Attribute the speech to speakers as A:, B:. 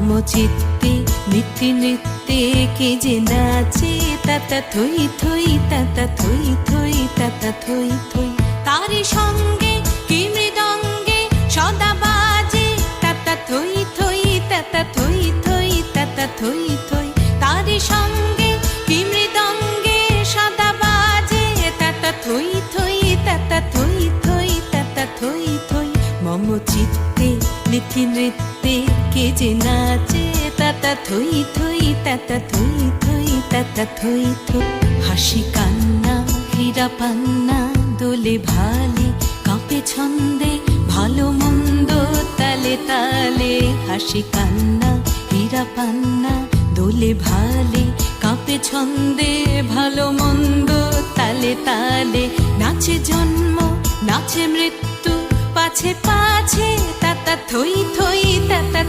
A: মম চিত্তে নিত্যে নৃত্যে কে যে নাচে তাতা থই থই তাতা থই থই তাতা থই থই। তারি সঙ্গে কি মৃদঙ্গে সদা বাজে তাতা থই থই তাতা থই থই তাতা থই থই। তারি সঙ্গে কি মৃদঙ্গে সদা বাজে তাতা থই থই তাতা থই থই তাতা থই থই। মম চিত্তে নিত্যে নৃত্যে কে যে নাচে তাতা থই থই তাতা থই থই তাতা থই থই। হাসি কান্না হীরা পান্না দোলে ভালে কাঁপে ছন্দে ভালো মন্দ তালে তালে। হাসি কান্না হীরা পান্না দোলে ভালে কাঁপে ছন্দে ভালো মন্দ তালে তালে। নাচে জন্ম নাচে মৃত্যু পাছে পাছে তাতা থই থই তাতা